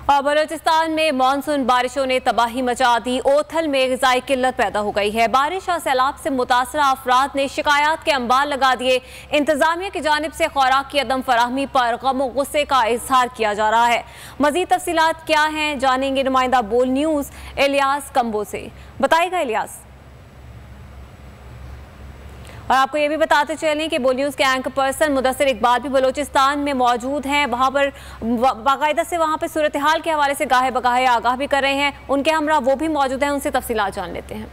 और बलूचिस्तान में मानसून बारिशों ने तबाही मचा दी। ओथल में ग़िज़ाई किल्लत पैदा हो गई है। बारिश और सैलाब से मुतासरा अफराद ने शिकायत के अंबार लगा दिए। इंतजामिया की जानिब से खुराक की अदम फराहमी पर गम और गुस्से का इजहार किया जा रहा है। मज़ीद तफसीलात क्या हैं जानेंगे नुमाइंदा बोल न्यूज़ इलियास कंबो से। बताइएगा इलियास। और आपको ये भी बताते चलें कि बोल न्यूज़ के एंकर पर्सन मुदस्सिर इकबाल भी बलूचिस्तान में मौजूद हैं। वहाँ पर बाकायदा से वहाँ पर सूरत हाल के हवाले से गाहे बगाहे आगाह भी कर रहे हैं। उनके हमरा वो भी मौजूद हैं, उनसे तफसीलात जान लेते हैं।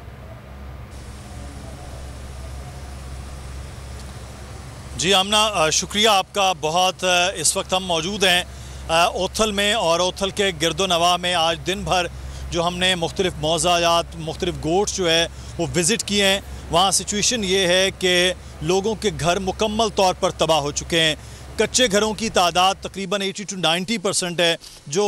जी आमना, शुक्रिया आपका बहुत। इस वक्त हम मौजूद हैं ओथल में और ओथल के गिरदोनवा में। आज दिन भर जो हमने मुख्तलिफ मौज़ायात, मुख्तलिफ गोट्स जो है वो विज़िट किए हैं। वहाँ सिचुएशन ये है कि लोगों के घर मुकम्मल तौर पर तबाह हो चुके हैं। कच्चे घरों की तादाद तकरीबन 80 से 90% है जो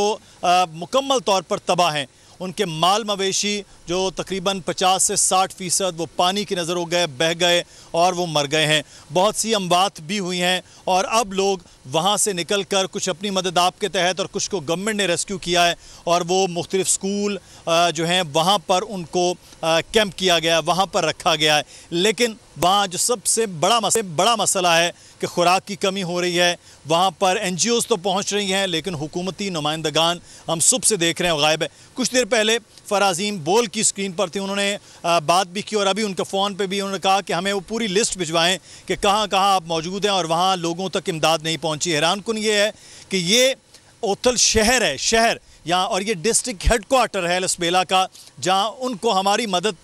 मुकम्मल तौर पर तबाह हैं। उनके माल मवेशी जो तकरीबन 50 से 60% वो पानी की नज़र हो गए, बह गए और वो मर गए हैं। बहुत सी अमवात भी हुई हैं और अब लोग वहाँ से निकल कर कुछ अपनी मदद आप के तहत और कुछ को गवर्नमेंट ने रेस्क्यू किया है और वो मुख्तलिफ स्कूल जो हैं वहाँ पर उनको कैंप किया गया, वहाँ पर रखा गया है। लेकिन वहाँ जो सबसे बड़ा मसला है कि खुराक की कमी हो रही है। वहाँ पर NGOs तो पहुँच रही हैं लेकिन हुकूमती नुमाइंदगान हम सुबह से देख रहे हैं गायब है। कुछ देर पहले फराजीम बोल की स्क्रीन पर थी, उन्होंने बात भी की और अभी उनके फ़ोन पे भी उन्होंने कहा कि हमें वो पूरी लिस्ट भिजवाएं कि कहाँ कहाँ आप मौजूद हैं और वहाँ लोगों तक इमदाद नहीं पहुँची। हैरानकुन ये है कि ये ओथल शहर यहाँ और ये डिस्ट्रिक्ट हेडक्वार्टर है लसबेला का, जहाँ उनको हमारी मदद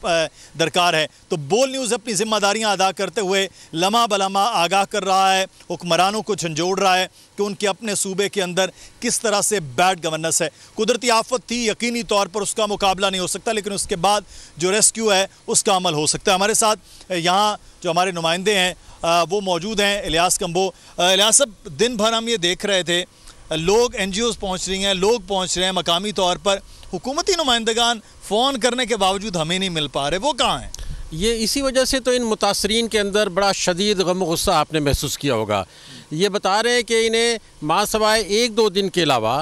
दरकार है। तो बोल न्यूज़ अपनी ज़िम्मेदारियाँ अदा करते हुए लम्हा बलम्हा आगाह कर रहा है, हुक्मरानों को झंझोड़ रहा है कि उनके अपने सूबे के अंदर किस तरह से बैड गवर्नेंस है। कुदरती आफत थी, यकीनी तौर पर उसका मुकाबला नहीं हो सकता, लेकिन उसके बाद जो रेस्क्यू है उसका अमल हो सकता है। हमारे साथ यहाँ जो हमारे नुमाइंदे हैं वो मौजूद हैं। इलियास कंबो। इलियास साहब, दिन भर हम ये देख रहे थे लोग NGOs पहुंच रही हैं, लोग पहुंच रहे हैं मकामी तौर पर, हुकूमती नुमाइंदगान फ़ोन करने के बावजूद हमें नहीं मिल पा रहे, वो कहाँ हैं? ये इसी वजह से तो इन मुतासरीन के अंदर बड़ा शदीद गम गुस्सा आपने महसूस किया होगा। ये बता रहे हैं कि इन्हें माँ सवाए 1-2 दिन के अलावा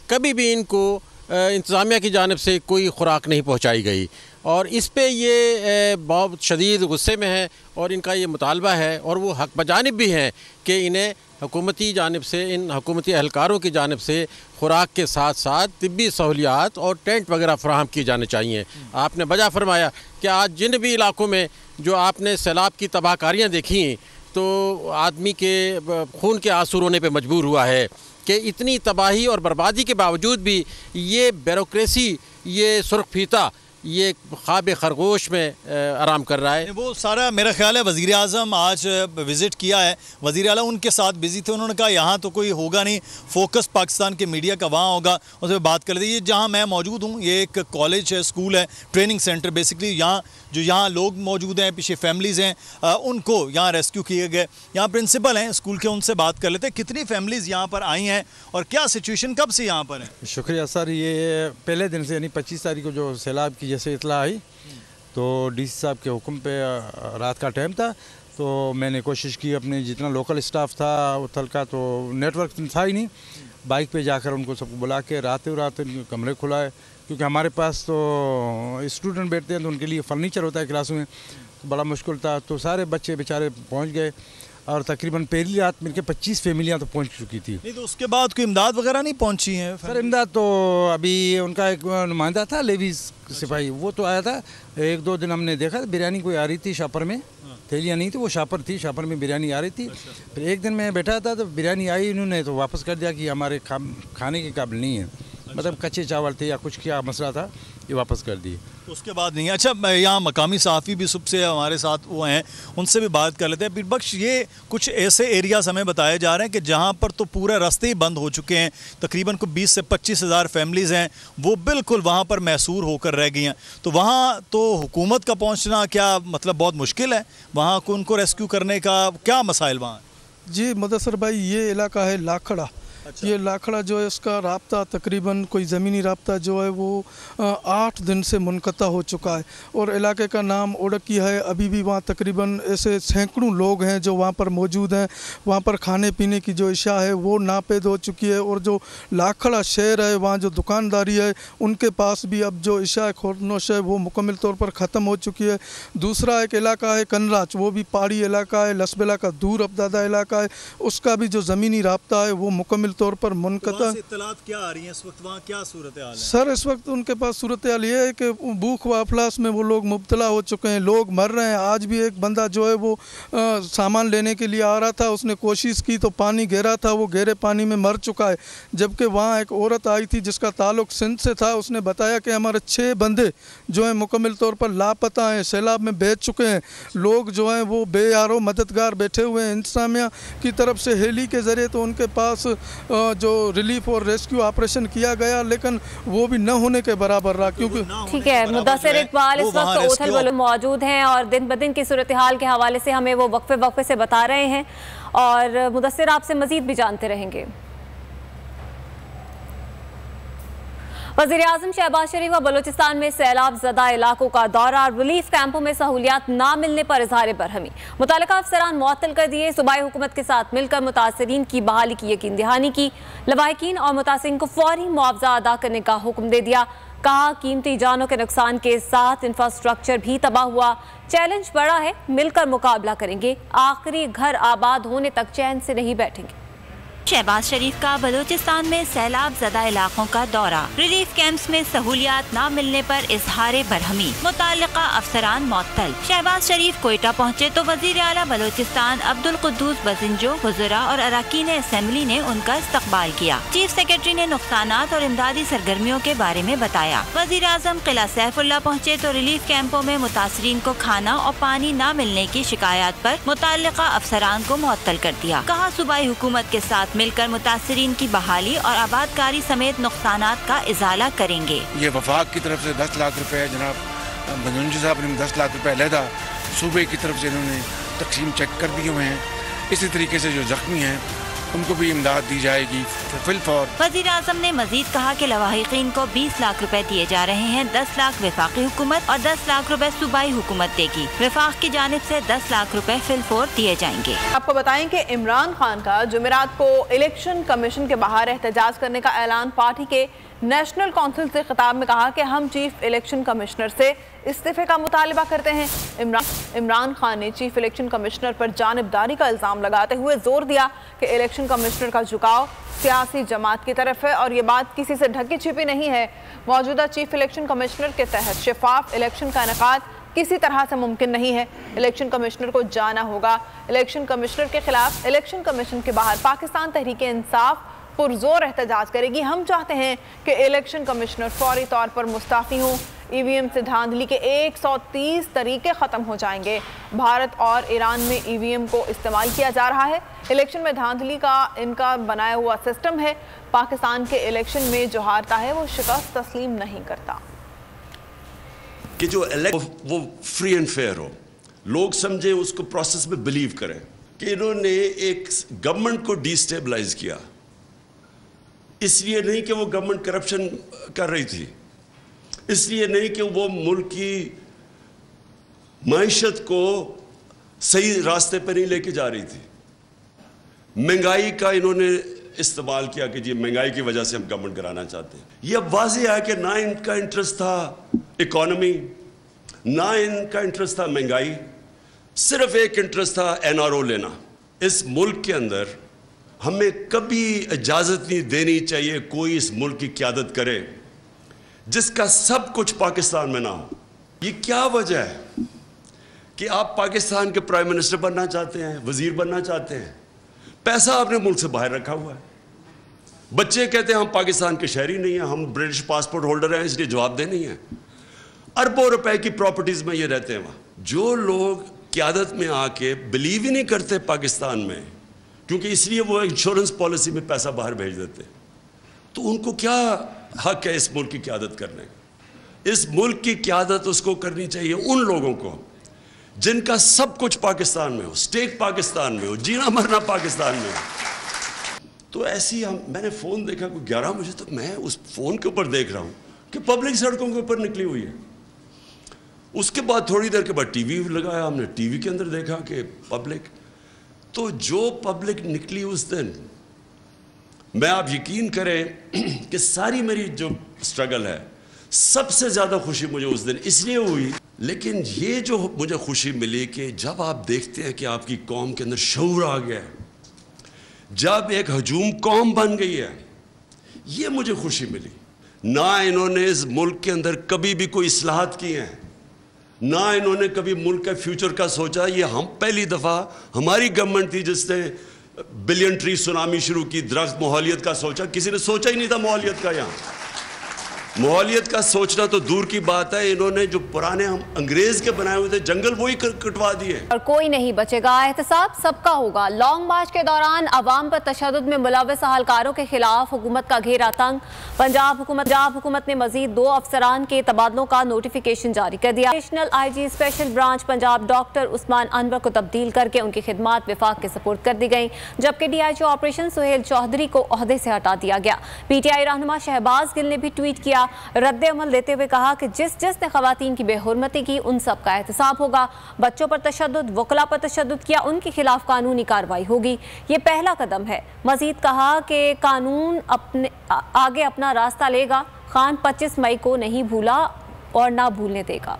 कभी भी इनको इंतज़ामिया की जानिब से कोई खुराक नहीं पहुँचाई गई और इस पे ये बहुत शदीद गुस्से में है और इनका ये मुतालबा है और वो हक बजानिब भी हैं कि इन्हें हुकूमती जानिब से, इन हुकूमती एहलकारों की जानिब से खुराक के साथ साथ तिब्बी सहूलियात और टेंट वगैरह फराहम किए जाने चाहिए। आपने बजा फरमाया कि आज जिन भी इलाकों में जो आपने सैलाब की तबाहकारियाँ देखी तो आदमी के खून के आंसू रोने पे मजबूर हुआ है कि इतनी तबाही और बर्बादी के बावजूद भी ये ब्यूरोक्रेसी, ये सुर्ख फीता, ये ख्वाब खरगोश में आराम कर रहा है। वो सारा मेरा ख्याल है वज़ीर आज़म आज विज़िट किया है, वज़ीर आला उनके साथ बिज़ी थे। उन्होंने कहा यहाँ तो कोई होगा नहीं, फोकस पाकिस्तान के मीडिया का वहाँ होगा, उससे बात कर लेते। ये जहाँ मैं मौजूद हूँ ये एक कॉलेज है, स्कूल है, ट्रेनिंग सेंटर बेसिकली। यहाँ लोग मौजूद हैं, पीछे फैमिलीज़ हैं, उनको यहाँ रेस्क्यू किए गए। यहाँ प्रिंसिपल हैं स्कूल के, उनसे बात कर लेते हैं। कितनी फैमिलीज़ यहाँ पर आई हैं और क्या सिचुएशन कब से यहाँ पर है? शुक्रिया सर। ये पहले दिन से यानी 25 तारीख को जो सैलाब की जैसे इतला आई तो DC साहब के हुक्म पे रात का टाइम था तो मैंने कोशिश की, अपने जितना लोकल स्टाफ था उथल का, तो नेटवर्क था ही नहीं, बाइक पे जाकर उनको सबको बुला के रात कमरे खुलाए, क्योंकि हमारे पास तो स्टूडेंट बैठते हैं तो उनके लिए फर्नीचर होता है क्लास में, तो बड़ा मुश्किल था। तो सारे बच्चे बेचारे पहुँच गए और तकरीबन पहली रात मिलकर 25 फैमिलियाँ तो पहुंच चुकी थी। नहीं तो उसके बाद कोई इमदाद वगैरह नहीं पहुंची है? सर इमदाद तो अभी उनका एक नुमाइंदा था लेवीज सिपाही, वो तो आया था। 1-2 दिन हमने देखा बिरयानी कोई आ रही थी शापर में, थैलियाँ नहीं थी, वो शापर थी, शापर में बिरयानी आ रही थी। फिर एक दिन मैं बैठा था तो बिरयानी आई, इन्होंने तो वापस कर दिया कि हमारे खाने के काबिल नहीं है, मतलब कच्चे चावल थे या कुछ क्या मसला था, ये वापस कर दिए। उसके बाद नहीं। अच्छा, यहाँ मकामी सहाफ़ी भी सुबह से हमारे साथ वो हैं, उनसे भी बात कर लेते हैं। पीर बख्श, ये कुछ ऐसे एरियाज़ हमें बताए जा रहे हैं कि जहाँ पर तो पूरे रास्ते ही बंद हो चुके हैं, तकरीबन को 20 से 25 हज़ार फैमिलीज़ हैं, वो बिल्कुल वहाँ पर मैसूर होकर रह गई हैं। तो वहाँ तो हुकूमत का पहुँचना क्या मतलब बहुत मुश्किल है, वहाँ को उनको रेस्क्यू करने का क्या मसाइल वहाँ? जी मुदस्सिर भाई, ये इलाका है लाखड़ा, अच्छा। ये लाखड़ा जो है इसका राब्ता तकरीबन कोई ज़मीनी राब्ता जो है वो 8 दिन से मुनक़ता हो चुका है और इलाके का नाम ओडकी है। अभी भी वहाँ तकरीबन ऐसे सैकड़ों लोग हैं जो वहाँ पर मौजूद हैं। वहाँ पर खाने पीने की जो इशा है वो नापेद हो चुकी है और जो लाखड़ा शहर है वहाँ जो दुकानदारी है उनके पास भी अब जो इशा खोरनोश है वो मुकम्मल तौर पर ख़त्म हो चुकी है। दूसरा एक इलाका है कनराज, वो भी पहाड़ी इलाका है, लसबेला का दूर अबदादा इलाका है, उसका भी जो ज़मीनी राब्ता है वो मुकम्मल तौर पर मुनक़ता। इत्तलात क्या आ रही हैं इस वक्त, वहाँ क्या सूरत हाल है? सर इस वक्त उनके पास सूरत हाल ये है कि भूख व अफलास में वो लोग मुब्तला हो चुके हैं, लोग मर रहे हैं। आज भी एक बंदा जो है वो सामान लेने के लिए आ रहा था, उसने कोशिश की तो पानी गहरा था, वो गहरे पानी में मर चुका है। जबकि वहाँ एक औरत आई थी जिसका ताल्लुक सिंध से था, उसने बताया कि हमारे 6 बंदे जो हैं मुकम्मल तौर पर लापता हैं, सैलाब में बह चुके हैं। लोग जो हैं वो बेयारो मददगार बैठे हुए हैं। इंतजामिया की तरफ से हेली के ज़रिए तो उनके पास जो रिलीफ और रेस्क्यू ऑपरेशन किया गया लेकिन वो भी न होने के बराबर रहा। क्योंकि ठीक है, मुदस्सिर इकबाल इस वक्त ओथल में मौजूद हैं और दिन ब दिन की सूरत हाल के हवाले से हमें वो वक्फे से बता रहे हैं और मुदस्सिर आपसे मजीद भी जानते रहेंगे। वज़ीर-ए-आज़म शहबाज शरीफ का बलूचिस्तान में सैलाब ज़दा इलाकों का दौरा, रिलीफ कैंपों में सहूलियात ना मिलने पर इज़हार बरहमी। मुतल्लिका अफसरान मुअत्तल कर दिए, सूबाई हुकूमत के साथ मिलकर मुतासरीन की बहाली की यकीन दहानी की, लवाहिकीन और मुतासरीन को फौरी मुआवजा अदा करने का हुक्म दे दिया। कहा कीमती जानों के नुकसान के साथ इंफ्रास्ट्रक्चर भी तबाह हुआ, चैलेंज बड़ा है, मिलकर मुकाबला करेंगे, आखिरी घर आबाद होने तक चैन से नहीं बैठेंगे। शहबाज शरीफ का बलूचिस्तान में सैलाब ज़दा इलाकों का दौरा, रिलीफ कैंप्स में सहूलियात न मिलने पर इजहार बरहमी, मुताल्लिका अफसरान मुअत्तल। शहबाज शरीफ कोयटा पहुँचे तो वज़ीर आला बलूचिस्तान अब्दुल कुद्दूस बजिंजो, हुज़ुरा और अरकान असेंबली ने उनका इस्तकबाल किया। चीफ सेक्रेटरी ने नुकसानात और इमदादी सरगर्मियों के बारे में बताया। वज़ीर आज़म किला सैफुल्ला पहुँचे तो रिलीफ कैंपों में मुतासरीन को खाना और पानी न मिलने की शिकायत पर मुताल्लिका अफसरान को मुअत्तल कर दिया। कहा सूबाई हुकूमत के साथ मिलकर मुतासरीन की बहाली और आबादकारी समेत नुकसानात का इजाला करेंगे। ये वफाक की तरफ से 10 लाख रुपए, जनाब बंजुंजी साहब ने 10 लाख रुपए अलहदा सूबे की तरफ से इन्होंने तकसीम चेक कर दिए हुए हैं। इसी तरीके से जो जख्मी हैं उनको भी इमदाद दी जाएगी फिलफौर। वज़ीर आज़म ने मजीद कहा कि लवाहिकीन को 20 लाख रुपए दिए जा रहे हैं, 10 लाख वफाकी हुकूमत और 10 लाख रुपए सूबाई हुकूमत देगी। वफाक की जानिब से 10 लाख रुपए फिलफौर दिए जाएंगे। आपको बताएं कि इमरान खान का जुमेरात को इलेक्शन कमीशन के बाहर एहतजाज करने का ऐलान, पार्टी के नेशनल कौंसिल से खिताब में कहा कि हम चीफ इलेक्शन कमिश्नर से इस्तीफे का मुतालबा करते हैं। इमरान खान ने चीफ इलेक्शन कमिश्नर पर जानिबदारी का इल्ज़ाम लगाते हुए जोर दिया कि इलेक्शन कमिश्नर का झुकाव सियासी जमात की तरफ है और ये बात किसी से ढकी छिपी नहीं है। मौजूदा चीफ इलेक्शन कमिश्नर के तहत शफाफ इलेक्शन का इनेकाद किसी तरह से मुमकिन नहीं है। इलेक्शन कमिश्नर को जाना होगा। इलेक्शन कमिश्नर के खिलाफ इलेक्शन कमीशन के बाहर पाकिस्तान तहरीक इंसाफ पुरजोर एहतजाज करेगी। हम चाहते हैं कि इलेक्शन कमिश्नर फौरी तौर पर मुस्ताफ़ी हों। ईवीएम से धांधली के 130 तरीके ख़त्म हो जाएंगे। भारत और ईरान में ईवीएम को इस्तेमाल किया जा रहा है। इलेक्शन में धांधली का इनका बनाया हुआ सिस्टम है। पाकिस्तान के इलेक्शन में जो हारता है वो शिकस्त तस्लीम नहीं करता। कि जो वो फ्री एंड फेयर हो, लोग समझें, उसको प्रोसेस में बिलीव करें कि इन्होंने एक गवर्नमेंट को डिस्टेबलाइज किया। इसलिए नहीं कि वो गवर्नमेंट करप्शन कर रही थी, इसलिए नहीं कि वो मुल्क की मईशत को सही रास्ते पर नहीं लेके जा रही थी। महंगाई का इन्होंने इस्तेमाल किया कि जी महंगाई की वजह से हम गवर्नमेंट कराना चाहते हैं। ये अब वाज़ेह है कि ना इनका इंटरेस्ट था इकॉनमी, ना इनका इंटरेस्ट था महंगाई, सिर्फ एक इंटरेस्ट था एनआरओ लेना। इस मुल्क के अंदर हमें कभी इजाज़त नहीं देनी चाहिए कोई इस मुल्क की क़यादत करे जिसका सब कुछ पाकिस्तान में ना हो। ये क्या वजह है कि आप पाकिस्तान के प्राइम मिनिस्टर बनना चाहते हैं, वजीर बनना चाहते हैं, पैसा आपने मुल्क से बाहर रखा हुआ है। बच्चे कहते हैं हम पाकिस्तान के शहरी नहीं हैं, हम ब्रिटिश पासपोर्ट होल्डर हैं, इसलिए जवाबदेह नहीं है। अरबों रुपए की प्रॉपर्टीज में ये रहते हैं वहाँ। जो लोग क़यादत में आके बिलीव ही नहीं करते पाकिस्तान में, क्योंकि इसलिए वो इंश्योरेंस पॉलिसी में पैसा बाहर भेज देते, तो उनको क्या हक है इस मुल्क की क़यादत करने का? इस मुल्क की क़यादत उसको करनी चाहिए उन लोगों को जिनका सब कुछ पाकिस्तान में हो, स्टेक पाकिस्तान में हो, जीना मरना पाकिस्तान में हो। तो ऐसी मैंने फ़ोन देखा कोई 11 बजे, तो मैं उस फ़ोन के ऊपर देख रहा हूँ कि पब्लिक सड़कों के ऊपर निकली हुई है। उसके बाद थोड़ी देर के बाद टीवी लगाया हमने, टीवी के अंदर देखा कि पब्लिक, तो जो पब्लिक निकली उस दिन, मैं आप यकीन करें कि सारी मेरी जो स्ट्रगल है, सबसे ज़्यादा खुशी मुझे उस दिन इसलिए हुई। लेकिन ये जो मुझे खुशी मिली कि जब आप देखते हैं कि आपकी कौम के अंदर शऊर आ गया है, जब एक हजूम कौम बन गई है, ये मुझे खुशी मिली। ना इन्होंने इस मुल्क के अंदर कभी भी कोई इस्लाहात की हैं, ना इन्होंने कभी मुल्क के फ्यूचर का सोचा। ये हम पहली दफ़ा हमारी गवर्नमेंट थी जिसने बिलियन ट्री सुनामी शुरू की, दरख्त माहौलियत का सोचा। किसी ने सोचा ही नहीं था माहौलियत का। यहाँ माहौलियत का सोचना तो दूर की बात है, इन्होंने जो पुराने हम अंग्रेज के बनाए हुए थे जंगल वही कटवा दिए। और कोई नहीं बचेगा, एहतसाब सबका होगा। लॉन्ग मार्च के दौरान अवाम पर तशद्दुद में मुलव्वस अहलकारों के खिलाफ हुकूमत का घेरा तंग। पंजाब हुकूमत ने मजीद 2 अफसरान के तबादलों का नोटिफिकेशन जारी कर दिया। Additional IG special branch Punjab doctor Usman Anwar को तब्दील करके उनकी खिदमात विफाक के सपोर्ट कर दी गई, जबकि DIG ऑपरेशन सुहेल चौधरी को ओहदे से हटा दिया गया। PTI रहनुमा शहबाज गिल ने भी ट्वीट किया, रद्द अमल देते हुए कहा कि जिसने खवातीन की बेहुरमती की उन सब का एहतसाब होगा। बच्चों पर तशद्दुद, वकला पर तशद्दुद किया, उनके खिलाफ कानूनी कार्रवाई होगी। ये पहला कदम है। मजीद कहा कि कानून आगे अपना रास्ता लेगा। खान 25 मई को नहीं भूला और ना भूलने देगा।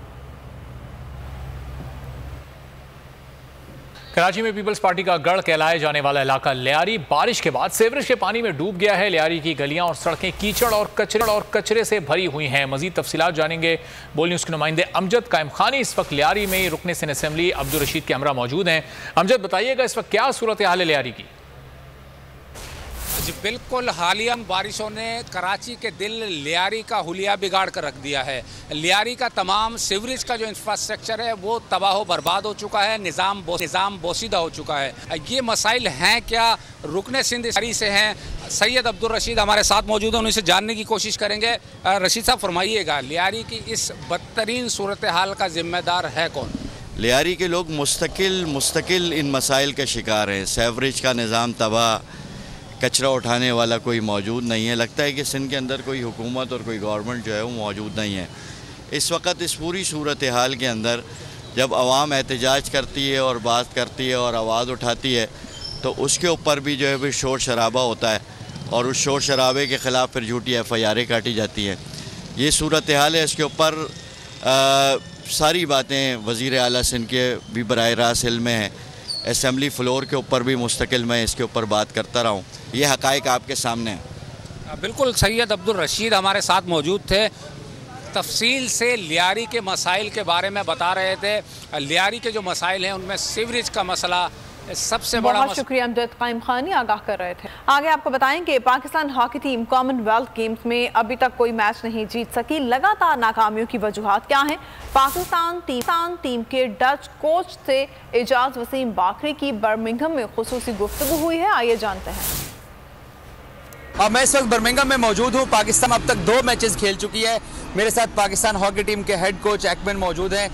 कराची में पीपल्स पार्टी का गढ़ कहलाए जाने वाला इलाका लियारी बारिश के बाद सीवरेज के पानी में डूब गया है। लियारी की गलियां और सड़कें कीचड़ और कचरे से भरी हुई हैं। मजीद तफसीलात जानेंगे बोल न्यूज़ के नुमाइंदे अमजद कायम खानी इस वक्त लियारी में रुकने सिंध असेंबली अब्दुल रशीद के हमरा मौजूद हैं। अमजद बताइएगा इस वक्त क्या सूरत हाल है लियारी की? जी बिल्कुल, हालिया बारिशों ने कराची के दिल लियारी का हुलिया बिगाड़ कर रख दिया है। लियारी का तमाम सीवरेज का जो इंफ्रास्ट्रक्चर है वो तबाह बर्बाद हो चुका है, निज़ाम बोसीदा हो चुका है। ये मसाइल हैं क्या? रुकने सिंध से हैं सैयद अब्दुल रशीद हमारे साथ मौजूद हैं, उनसे जानने की कोशिश करेंगे। रशीद साहब फरमाइएगा, लियारी की इस बदतरीन सूरत हाल का जिम्मेदार है कौन? लियारी के लोग मुस्तकिल इन मसाइल का शिकार हैं। सीवरेज का निज़ाम तबाह, कचरा उठाने वाला कोई मौजूद नहीं है। लगता है कि सिंध के अंदर कोई हुकूमत और कोई गवर्नमेंट जो है वो मौजूद नहीं है। इस वक्त इस पूरी सूरत हाल के अंदर जब आवाम एहतजाज करती है और बात करती है और आवाज़ उठाती है तो उसके ऊपर भी जो है भी शोर शराबा होता है और उस शोर शराबे के ख़िलाफ़ फिर झूठी FIR काटी जाती हैं। ये सूरत हाल है। इसके ऊपर सारी बातें वज़ीर आला सिंध के भी बराह रास्त इल्म में हैं। असेंबली फ्लोर के ऊपर भी मुस्तकिल मैं इसके ऊपर बात करता रहा हूँ। ये हक़ाइक़ आपके सामने हैं। बिल्कुल, सैयद अब्दुल रशीद हमारे साथ मौजूद थे, तफसील से लियारी के मसाइल के बारे में बता रहे थे। लियारी के जो मसाइल हैं उनमें सीवरेज का मसला सबसे बड़ा। बहुत शुक्रिया अमजद कायम खानी, आगाह कर रहे थे। आगे आपको बताएं कि Pakistan hockey team Commonwealth games में अभी तक कोई मैच नहीं जीत सकी। लगातार नाकामियों की वजूहात क्या हैं? पाकिस्तान टीम के डच कोच से एजाज वसीम बाकरी की बर्मिंघम में खुसूसी गुफ्तगू हुई है। आइए जानते हैं। मैं इस वक्त बर्मिंघम में मौजूद हूँ। पाकिस्तान अब तक 2 मैचेस खेल चुकी है। मेरे साथ पाकिस्तान हॉकी टीम के हेड कोच एक्मन मौजूद हैं।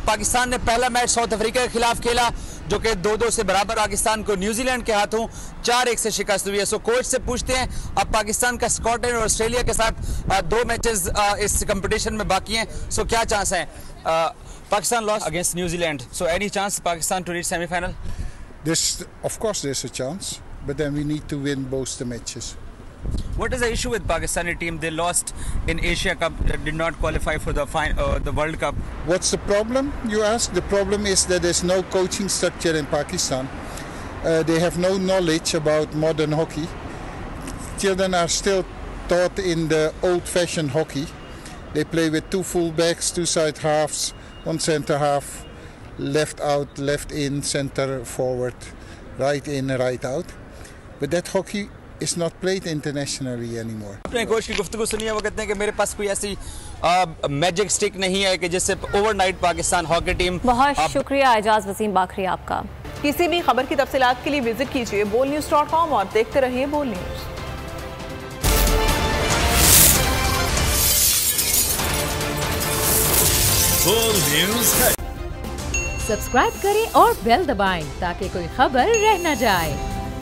पाकिस्तान ने पहला मैच साउथ अफ्रीका के खिलाफ खेला जो कि 2-2 से बराबर। पाकिस्तान को न्यूजीलैंड के हाथों 4-1 से शिकस्त हुई है। सो कोच से पूछते हैं, अब पाकिस्तान का स्कॉटलैंड और ऑस्ट्रेलिया के साथ 2 मैचेस इस कंपटीशन में बाकी हैं। सो क्या चांस है? Pakistan lost against New Zealand, so any chance Pakistan to reach semifinal? Of course there's a chance, but then we need to win both the matches. What is the issue with Pakistani team? They lost in Asia Cup, did not qualify for the World Cup. What's the problem, you ask? The problem is that there's no coaching structure in Pakistan. They have no knowledge about modern hockey. Children are still taught in the old-fashioned hockey. They play with 2 full-backs, 2 side halves, 1 centre half, left out, left in, center forward, right in, right out. But that hockey is not played internationally anymore. अपने coach की गुफ्तगू सुनिए, वो कहते हैं कि मेरे पास कोई ऐसी मैजिक स्टिक नहीं है कि जिससे ओवरनाइट पाकिस्तान हॉकी टीम। बहुत शुक्रिया एजाज वसीम बाकरी आपका। किसी भी खबर की तफसीलात के लिए विजिट कीजिए bolnews.com और देखते रहिए बोल न्यूज। सब्सक्राइब करें और बेल दबाएं ताकि कोई खबर रह न जाए।